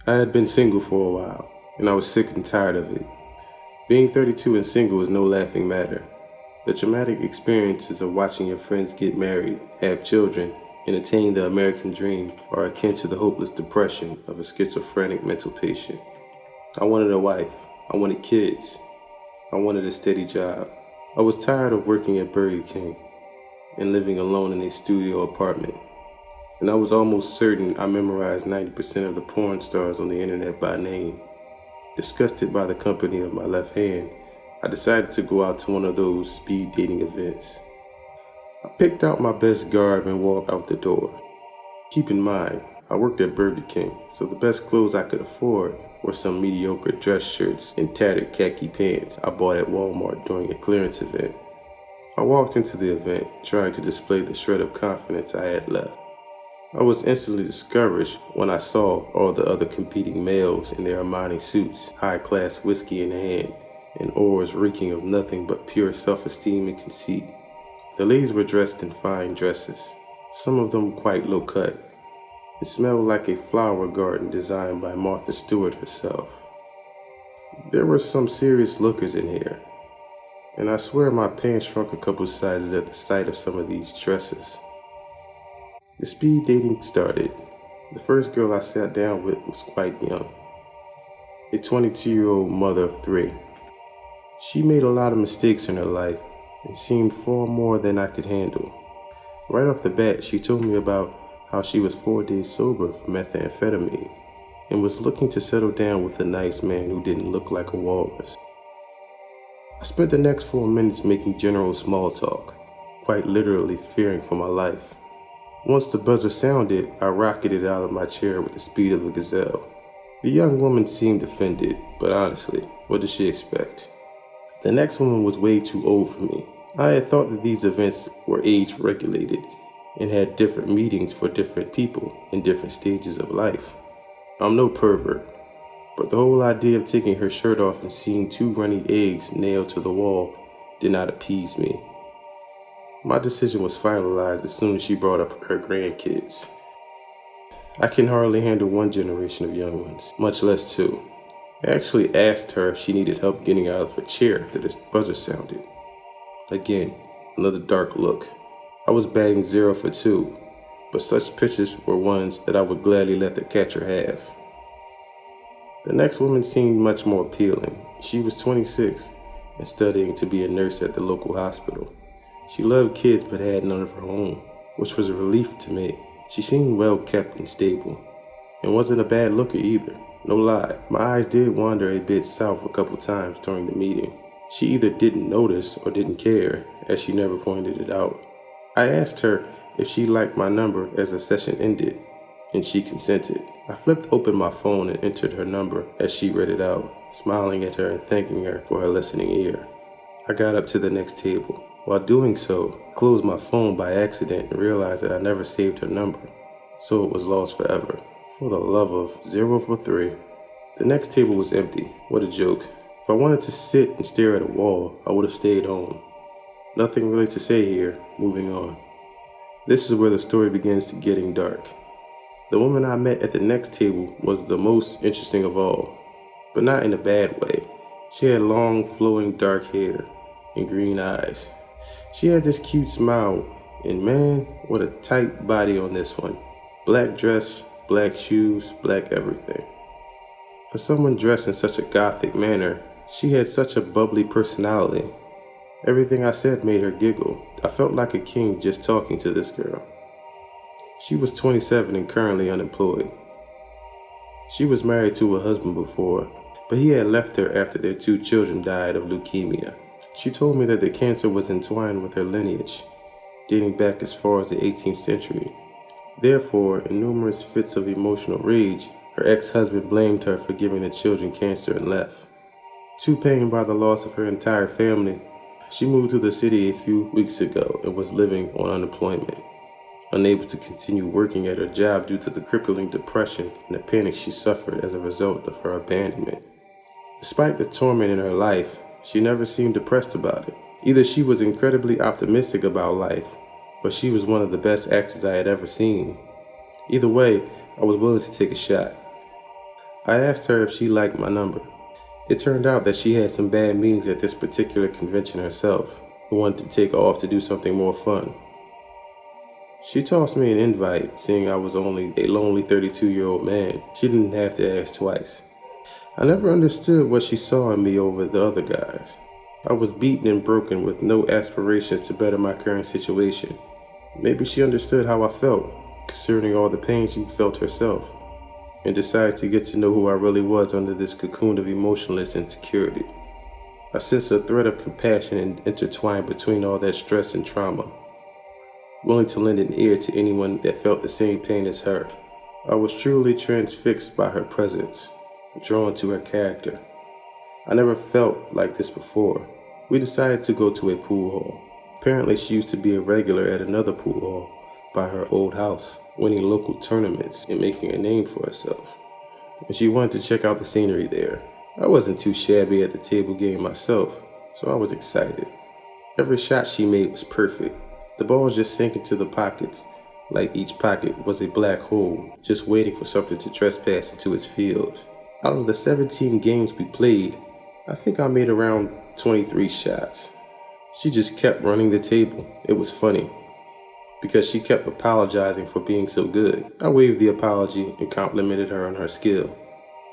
I had been single for a while, and I was sick and tired of it. Being 32 and single is no laughing matter. The traumatic experiences of watching your friends get married, have children, and attain the American dream are akin to the hopeless depression of a schizophrenic mental patient. I wanted a wife. I wanted kids. I wanted a steady job. I was tired of working at Burger King and living alone in a studio apartment. And I was almost certain I memorized 90% of the porn stars on the internet by name. Disgusted by the company of my left hand, I decided to go out to one of those speed dating events. I picked out my best garb and walked out the door. Keep in mind, I worked at Burger King, so the best clothes I could afford were some mediocre dress shirts and tattered khaki pants I bought at Walmart during a clearance event. I walked into the event trying to display the shred of confidence I had left. I was instantly discouraged when I saw all the other competing males in their Armani suits, high-class whiskey in hand, and oars reeking of nothing but pure self-esteem and conceit. The ladies were dressed in fine dresses, some of them quite low-cut. It smelled like a flower garden designed by Martha Stewart herself. There were some serious lookers in here, and I swear my pants shrunk a couple sizes at the sight of some of these dresses. The speed dating started. The first girl I sat down with was quite young, a 22-year-old mother of three. She made a lot of mistakes in her life and seemed far more than I could handle. Right off the bat, she told me about how she was 4 days sober from methamphetamine and was looking to settle down with a nice man who didn't look like a walrus. I spent the next 4 minutes making general small talk, quite literally fearing for my life. Once the buzzer sounded, I rocketed out of my chair with the speed of a gazelle. The young woman seemed offended, but honestly, what did she expect? The next woman was way too old for me. I had thought that these events were age regulated and had different meetings for different people in different stages of life. I'm no pervert, but the whole idea of taking her shirt off and seeing 2 runny eggs nailed to the wall did not appease me. My decision was finalized as soon as she brought up her grandkids. I can hardly handle 1 generation of young ones, much less 2. I actually asked her if she needed help getting out of her chair after the buzzer sounded. Again, another dark look. I was batting 0 for 2, but such pitches were ones that I would gladly let the catcher have. The next woman seemed much more appealing. She was 26 and studying to be a nurse at the local hospital. She loved kids but had none of her own, which was a relief to me. She seemed well kept and stable, and wasn't a bad looker either. No lie, my eyes did wander a bit south a couple times during the meeting. She either didn't notice or didn't care, as she never pointed it out. I asked her if she liked my number as the session ended, and she consented. I flipped open my phone and entered her number as she read it out, smiling at her and thanking her for her listening ear. I got up to the next table. While doing so, I closed my phone by accident and realized that I never saved her number, so it was lost forever. For the love of 0 for 3. The next table was empty. What a joke. If I wanted to sit and stare at a wall, I would have stayed home. Nothing really to say here. Moving on. This is where the story begins to getting dark. The woman I met at the next table was the most interesting of all, but not in a bad way. She had long, flowing dark hair and green eyes. She had this cute smile, and man, what a tight body on this one. Black dress, black shoes, black everything. For someone dressed in such a gothic manner, she had such a bubbly personality. Everything I said made her giggle. I felt like a king just talking to this girl. She was 27 and currently unemployed. She was married to a husband before, but he had left her after their 2 children died of leukemia. She told me that the cancer was entwined with her lineage, dating back as far as the 18th century. Therefore, in numerous fits of emotional rage, her ex-husband blamed her for giving the children cancer and left. Too pained by the loss of her entire family, she moved to the city a few weeks ago and was living on unemployment, unable to continue working at her job due to the crippling depression and the panic she suffered as a result of her abandonment. Despite the torment in her life, she never seemed depressed about it. Either she was incredibly optimistic about life, or she was one of the best actors I had ever seen. Either way, I was willing to take a shot. I asked her if she liked my number. It turned out that she had some bad meetings at this particular convention herself, and wanted to take off to do something more fun. She tossed me an invite, seeing I was only a lonely 32-year-old man. She didn't have to ask twice. I never understood what she saw in me over the other guys. I was beaten and broken with no aspirations to better my current situation. Maybe she understood how I felt, concerning all the pain she felt herself, and decided to get to know who I really was under this cocoon of emotionless insecurity. I sensed a thread of compassion intertwined between all that stress and trauma, willing to lend an ear to anyone that felt the same pain as her. I was truly transfixed by her presence, drawn to her character. I never felt like this before. We decided to go to a pool hall. Apparently she used to be a regular at another pool hall by her old house, winning local tournaments and making a name for herself. And she wanted to check out the scenery there. I wasn't too shabby at the table game myself, so I was excited. Every shot she made was perfect. The balls just sank into the pockets, like each pocket was a black hole, just waiting for something to trespass into its field. Out of the 17 games we played, I think I made around 23 shots. She just kept running the table. It was funny, because she kept apologizing for being so good. I waved the apology and complimented her on her skill,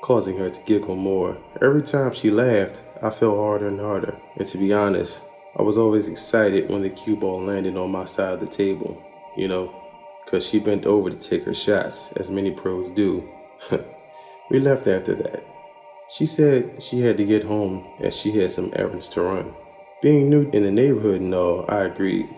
causing her to giggle more. Every time she laughed, I fell harder and harder. And to be honest, I was always excited when the cue ball landed on my side of the table, because she bent over to take her shots, as many pros do. We left after that. She said she had to get home as she had some errands to run. Being new in the neighborhood and all, I agreed.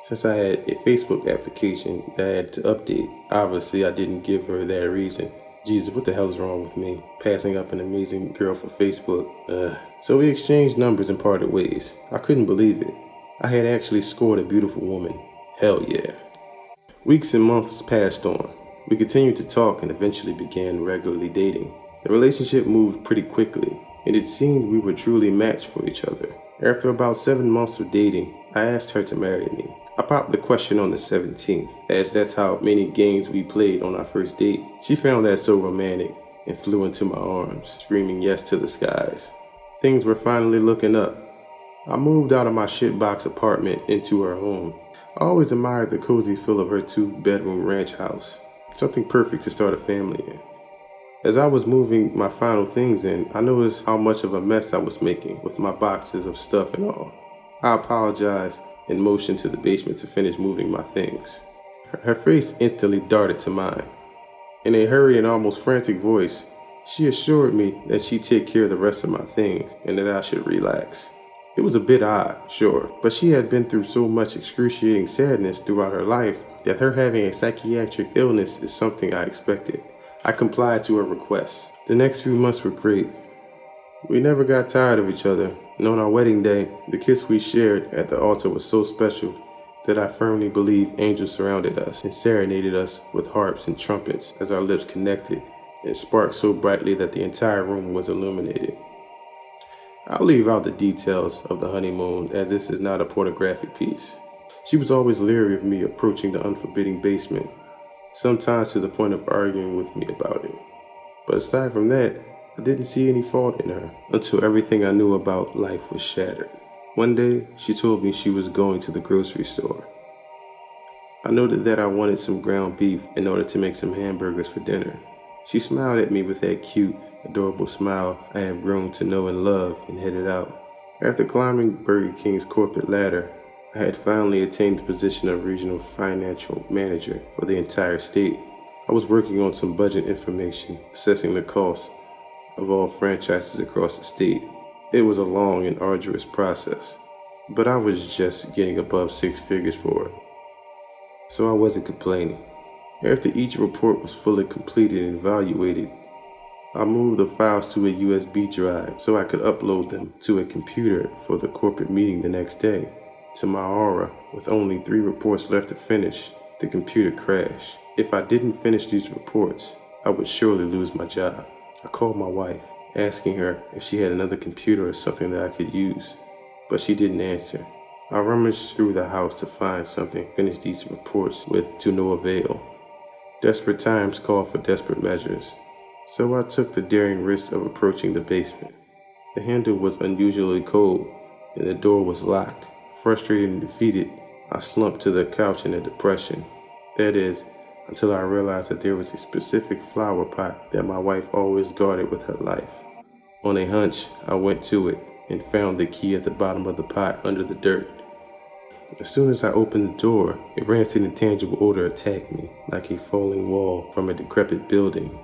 Since I had a Facebook application that I had to update, obviously I didn't give her that reason. Jesus, what the hell is wrong with me? Passing up an amazing girl for Facebook. So we exchanged numbers and parted ways. I couldn't believe it. I had actually scored a beautiful woman. Hell yeah. Weeks and months passed on. We continued to talk and eventually began regularly dating. The relationship moved pretty quickly, and it seemed we were truly matched for each other. After about 7 months of dating, I asked her to marry me. I popped the question on the 17th, as that's how many games we played on our first date. She found that so romantic and flew into my arms, screaming yes to the skies. Things were finally looking up. I moved out of my shitbox apartment into her home. I always admired the cozy feel of her 2-bedroom ranch house, something perfect to start a family in. As I was moving my final things in, I noticed how much of a mess I was making with my boxes of stuff and all. I apologized and motioned to the basement to finish moving my things. Her face instantly darted to mine. In a hurried and almost frantic voice, she assured me that she'd take care of the rest of my things and that I should relax. It was a bit odd, sure, but she had been through so much excruciating sadness throughout her life that her having a psychiatric illness is something I expected. I complied to her request. The next few months were great. We never got tired of each other, and on our wedding day, the kiss we shared at the altar was so special that I firmly believe angels surrounded us and serenaded us with harps and trumpets as our lips connected and sparked so brightly that the entire room was illuminated. I'll leave out the details of the honeymoon, as this is not a pornographic piece. She was always leery of me approaching the unforbidding basement, sometimes to the point of arguing with me about it. But aside from that, I didn't see any fault in her until everything I knew about life was shattered. One day, she told me she was going to the grocery store. I noted that I wanted some ground beef in order to make some hamburgers for dinner. She smiled at me with that cute, adorable smile I have grown to know and love and headed out. After climbing Burger King's corporate ladder, I had finally attained the position of regional financial manager for the entire state. I was working on some budget information, assessing the cost of all franchises across the state. It was a long and arduous process, but I was just getting above 6 figures for it, so I wasn't complaining. After each report was fully completed and evaluated, I moved the files to a USB drive so I could upload them to a computer for the corporate meeting the next day. To my horror, with only 3 reports left to finish, the computer crashed. If I didn't finish these reports, I would surely lose my job. I called my wife, asking her if she had another computer or something that I could use, but she didn't answer. I rummaged through the house to find something to finish these reports with, to no avail. Desperate times call for desperate measures, So I took the daring risk of approaching the basement. The handle was unusually cold, and the door was locked. Frustrated and defeated, I slumped to the couch in a depression. That is, until I realized that there was a specific flower pot that my wife always guarded with her life. On a hunch, I went to it and found the key at the bottom of the pot under the dirt. As soon as I opened the door, a rancid and intangible odor attacked me, like a falling wall from a decrepit building.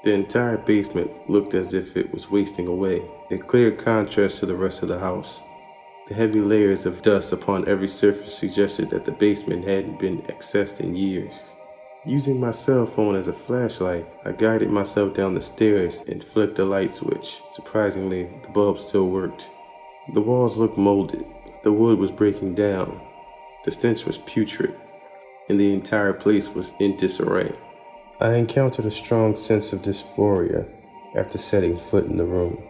The entire basement looked as if it was wasting away, a clear contrast to the rest of the house. The heavy layers of dust upon every surface suggested that the basement hadn't been accessed in years. Using my cell phone as a flashlight, I guided myself down the stairs and flicked a light switch. Surprisingly, the bulb still worked. The walls looked molded. The wood was breaking down. The stench was putrid, and the entire place was in disarray. I encountered a strong sense of dysphoria after setting foot in the room,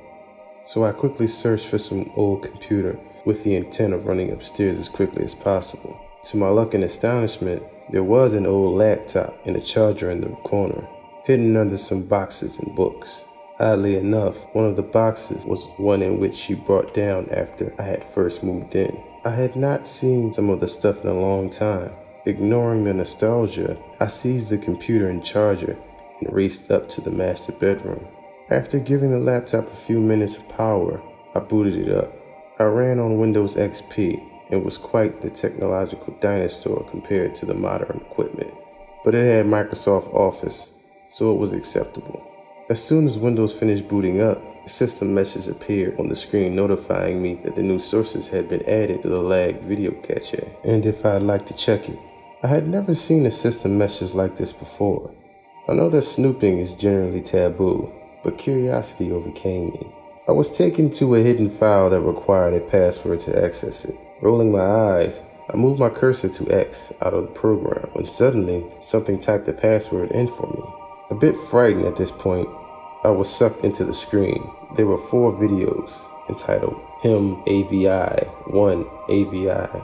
so I quickly searched for some old computer with the intent of running upstairs as quickly as possible. To my luck and astonishment, there was an old laptop and a charger in the corner, hidden under some boxes and books. Oddly enough, one of the boxes was one in which she brought down after I had first moved in. I had not seen some of the stuff in a long time. Ignoring the nostalgia, I seized the computer and charger and raced up to the master bedroom. After giving the laptop a few minutes of power, I booted it up. I ran on Windows XP and was quite the technological dinosaur compared to the modern equipment. But it had Microsoft Office, so it was acceptable. As soon as Windows finished booting up, a system message appeared on the screen notifying me that the new sources had been added to the lag video cache, and if I'd like to check it. I had never seen a system message like this before. I know that snooping is generally taboo, but curiosity overcame me. I was taken to a hidden file that required a password to access it. Rolling my eyes, I moved my cursor to X out of the program when suddenly something typed the password in for me. A bit frightened at this point, I was sucked into the screen. There were 4 videos entitled Him AVI, 1 AVI,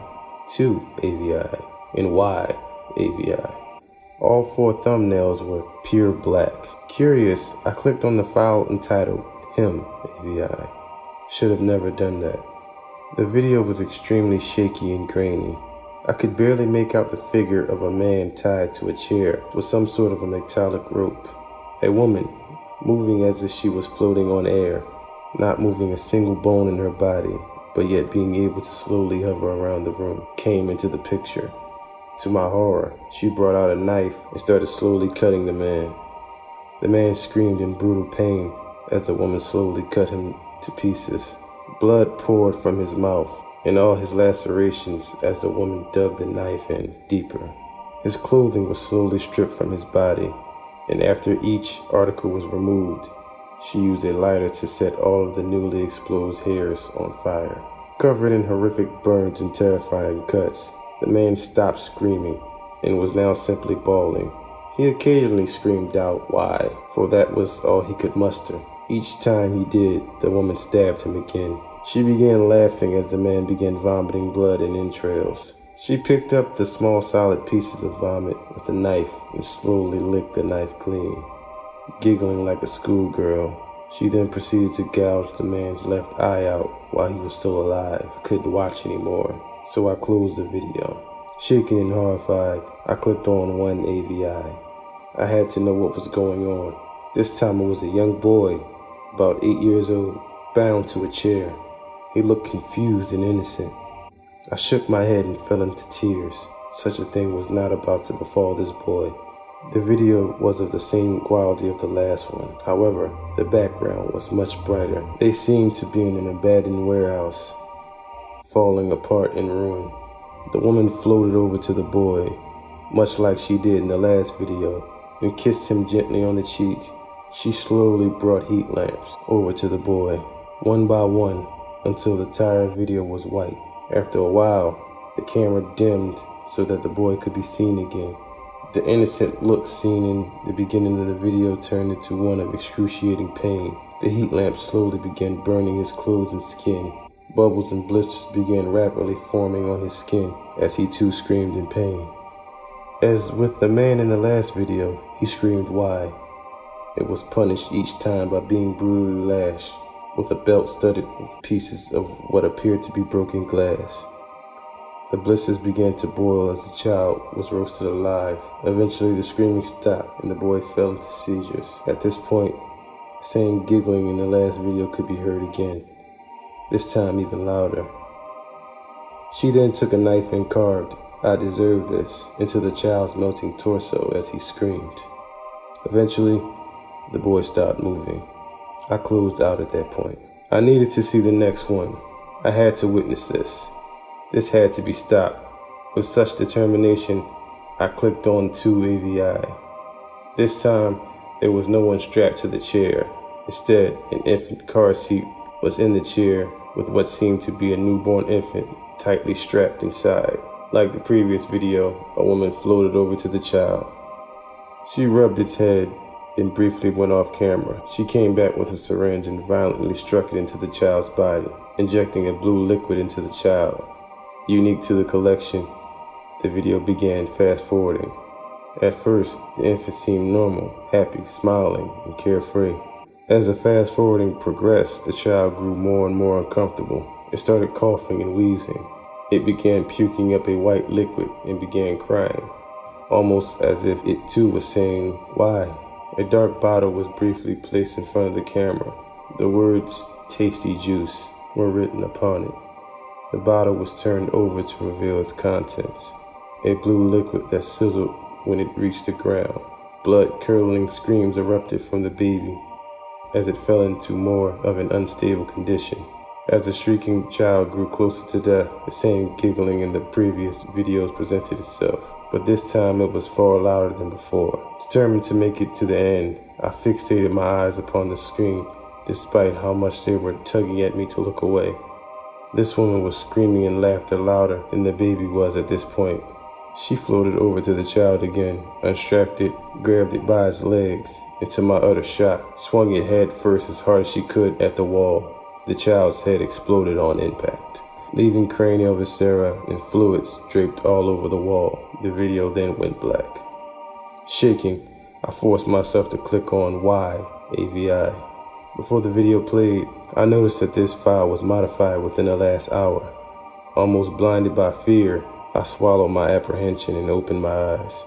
2 AVI, and Y AVI. All 4 thumbnails were pure black. Curious, I clicked on the file entitled Him AVI. Should have never done that. The video was extremely shaky and grainy. I could barely make out the figure of a man tied to a chair with some sort of a metallic rope. A woman, moving as if she was floating on air, not moving a single bone in her body, but yet being able to slowly hover around the room, came into the picture. To my horror, she brought out a knife and started slowly cutting the man. The man screamed in brutal pain as the woman slowly cut him to pieces. Blood poured from his mouth and all his lacerations as the woman dug the knife in deeper. His clothing was slowly stripped from his body, and after each article was removed, she used a lighter to set all of the newly exposed hairs on fire. Covered in horrific burns and terrifying cuts, the man stopped screaming and was now simply bawling. He occasionally screamed out "why," for that was all he could muster. Each time he did, the woman stabbed him again. She began laughing as the man began vomiting blood and entrails. She picked up the small solid pieces of vomit with a knife and slowly licked the knife clean. Giggling like a schoolgirl, she then proceeded to gouge the man's left eye out while he was still alive. I couldn't watch anymore, so I closed the video. Shaken and horrified, I clicked on 1 AVI. I had to know what was going on. This time it was a young boy, about 8 years old, bound to a chair. He looked confused and innocent. I shook my head and fell into tears. Such a thing was not about to befall this boy. The video was of the same quality of the last one. However, the background was much brighter. They seemed to be in an abandoned warehouse, falling apart in ruin. The woman floated over to the boy, much like she did in the last video, and kissed him gently on the cheek. She slowly brought heat lamps over to the boy, one by one, until the entire video was white. After a while, the camera dimmed so that the boy could be seen again. The innocent look seen in the beginning of the video turned into one of excruciating pain. The heat lamp slowly began burning his clothes and skin. Bubbles and blisters began rapidly forming on his skin as he too screamed in pain. As with the man in the last video, he screamed "why?" It was punished each time by being brutally lashed with a belt studded with pieces of what appeared to be broken glass. The blisters began to boil as the child was roasted alive. Eventually, the screaming stopped and the boy fell into seizures. At this point, the same giggling in the last video could be heard again, this time even louder. She then took a knife and carved, "I deserve this," into the child's melting torso as he screamed. Eventually, the boy stopped moving. I closed out at that point. I needed to see the next one. I had to witness this. This had to be stopped. With such determination, I clicked on 2 AVI. This time, there was no one strapped to the chair. Instead, an infant car seat was in the chair with what seemed to be a newborn infant tightly strapped inside. Like the previous video, a woman floated over to the child. She rubbed its head and briefly went off camera. She came back with a syringe and violently struck it into the child's body, injecting a blue liquid into the child. Unique to the collection, the video began fast-forwarding. At first, the infant seemed normal, happy, smiling, and carefree. As the fast-forwarding progressed, the child grew more and more uncomfortable. It started coughing and wheezing. It began puking up a white liquid and began crying, almost as if it too was saying, "Why?" A dark bottle was briefly placed in front of the camera. The words "tasty juice" were written upon it. The bottle was turned over to reveal its contents, a blue liquid that sizzled when it reached the ground. Blood-curdling screams erupted from the baby as it fell into more of an unstable condition. As the shrieking child grew closer to death, the same giggling in the previous videos presented itself, but this time it was far louder than before. Determined to make it to the end, I fixated my eyes upon the screen, despite how much they were tugging at me to look away. This woman was screaming and laughter louder than the baby was at this point. She floated over to the child again, unstrapped it, grabbed it by its legs, and to my utter shock, swung it head first as hard as she could at the wall. The child's head exploded on impact, leaving cranial viscera and fluids draped all over the wall. The video then went black. Shaking, I forced myself to click on Y AVI. Before the video played, I noticed that this file was modified within the last hour. Almost blinded by fear, I swallowed my apprehension and opened my eyes.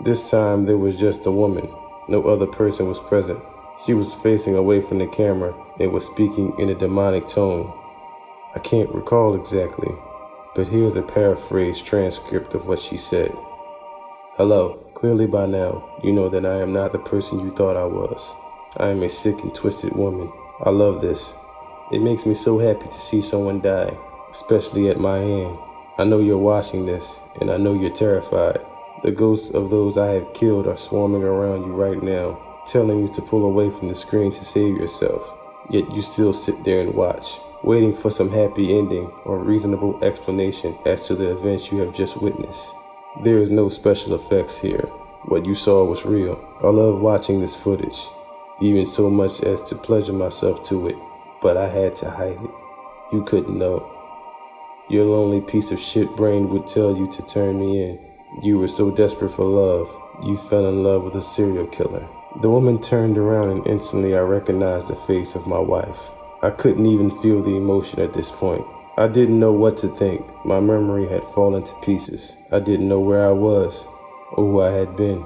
This time there was just a woman. No other person was present. She was facing away from the camera and was speaking in a demonic tone. I can't recall exactly, but here's a paraphrased transcript of what she said. "Hello, clearly by now, you know that I am not the person you thought I was. I am a sick and twisted woman. I love this. It makes me so happy to see someone die, especially at my hand. I know you're watching this, and I know you're terrified. The ghosts of those I have killed are swarming around you right now, telling you to pull away from the screen to save yourself. Yet you still sit there and watch, waiting for some happy ending or reasonable explanation as to the events you have just witnessed. There is no special effects here. What you saw was real. I love watching this footage, even so much as to pleasure myself to it, but I had to hide it. You couldn't know. Your lonely piece of shit brain would tell you to turn me in. You were so desperate for love, you fell in love with a serial killer." The woman turned around and instantly I recognized the face of my wife. I couldn't even feel the emotion at this point. I didn't know what to think. My memory had fallen to pieces. I didn't know where I was, or who I had been,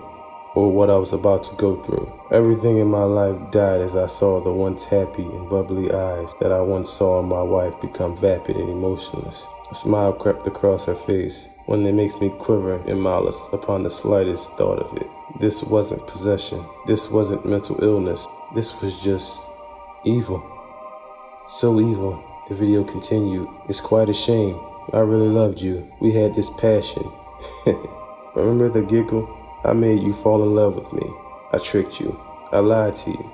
or what I was about to go through. Everything in my life died as I saw the once happy and bubbly eyes that I once saw in my wife become vapid and emotionless. A smile crept across her face, one that makes me quiver in malice upon the slightest thought of it. This wasn't possession. This wasn't mental illness. This was just evil. So evil. The video continued. "It's quite a shame. I really loved you. We had this passion." Remember the giggle? I made you fall in love with me. I tricked you. I lied to you.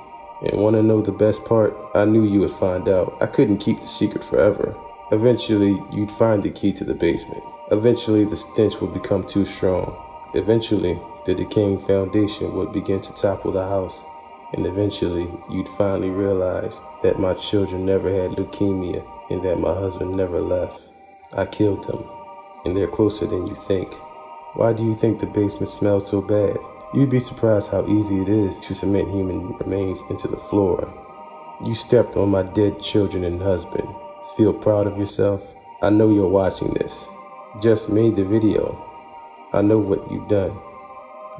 And want to know the best part? I knew you would find out. I couldn't keep the secret forever. Eventually, you'd find the key to the basement. Eventually, the stench would become too strong. Eventually, the decaying foundation would begin to topple the house. And eventually, you'd finally realize that my children never had leukemia and that my husband never left. I killed them, and they're closer than you think. Why do you think the basement smells so bad? You'd be surprised how easy it is to cement human remains into the floor. You stepped on my dead children and husband. Feel proud of yourself? I know you're watching this. Just made the video. I know what you've done.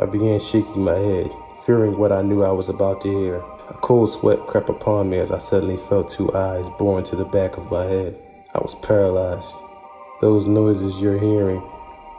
I began shaking my head, fearing what I knew I was about to hear. A cold sweat crept upon me as I suddenly felt two eyes bore into the back of my head. I was paralyzed. Those noises you're hearing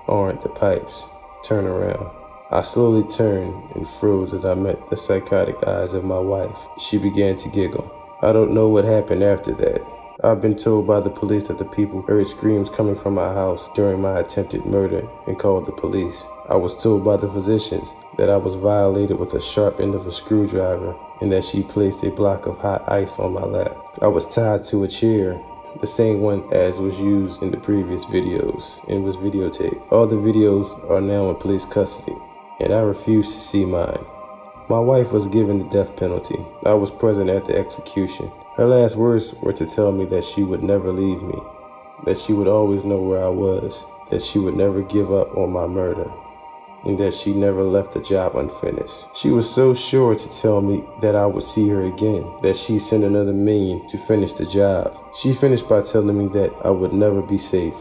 aren't the pipes. Turn around. I slowly turned and froze as I met the psychotic eyes of my wife. She began to giggle. I don't know what happened after that. I've been told by the police that the people heard screams coming from my house during my attempted murder and called the police. I was told by the physicians that I was violated with a sharp end of a screwdriver and that she placed a block of hot ice on my lap. I was tied to a chair, the same one as was used in the previous videos and was videotaped. All the videos are now in police custody, and I refuse to see mine. My wife was given the death penalty. I was present at the execution. Her last words were to tell me that she would never leave me, that she would always know where I was, that she would never give up on my murder, and that she never left the job unfinished. She was so sure to tell me that I would see her again, that she'd send another million to finish the job. She finished by telling me that I would never be safe,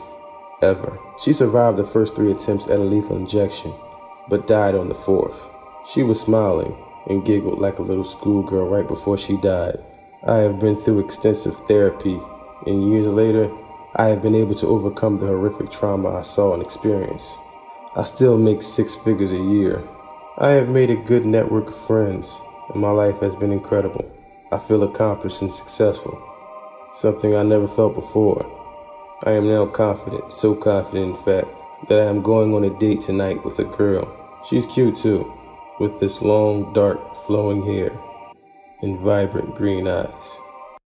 ever. She survived the first 3 attempts at a lethal injection, but died on the 4th. She was smiling and giggled like a little schoolgirl right before she died. I have been through extensive therapy, and years later, I have been able to overcome the horrific trauma I saw and experienced. I still make 6 figures a year. I have made a good network of friends, and my life has been incredible. I feel accomplished and successful, something I never felt before. I am now confident, so confident in fact, that I am going on a date tonight with a girl. She's cute too, with this long, dark, flowing hair and vibrant green eyes.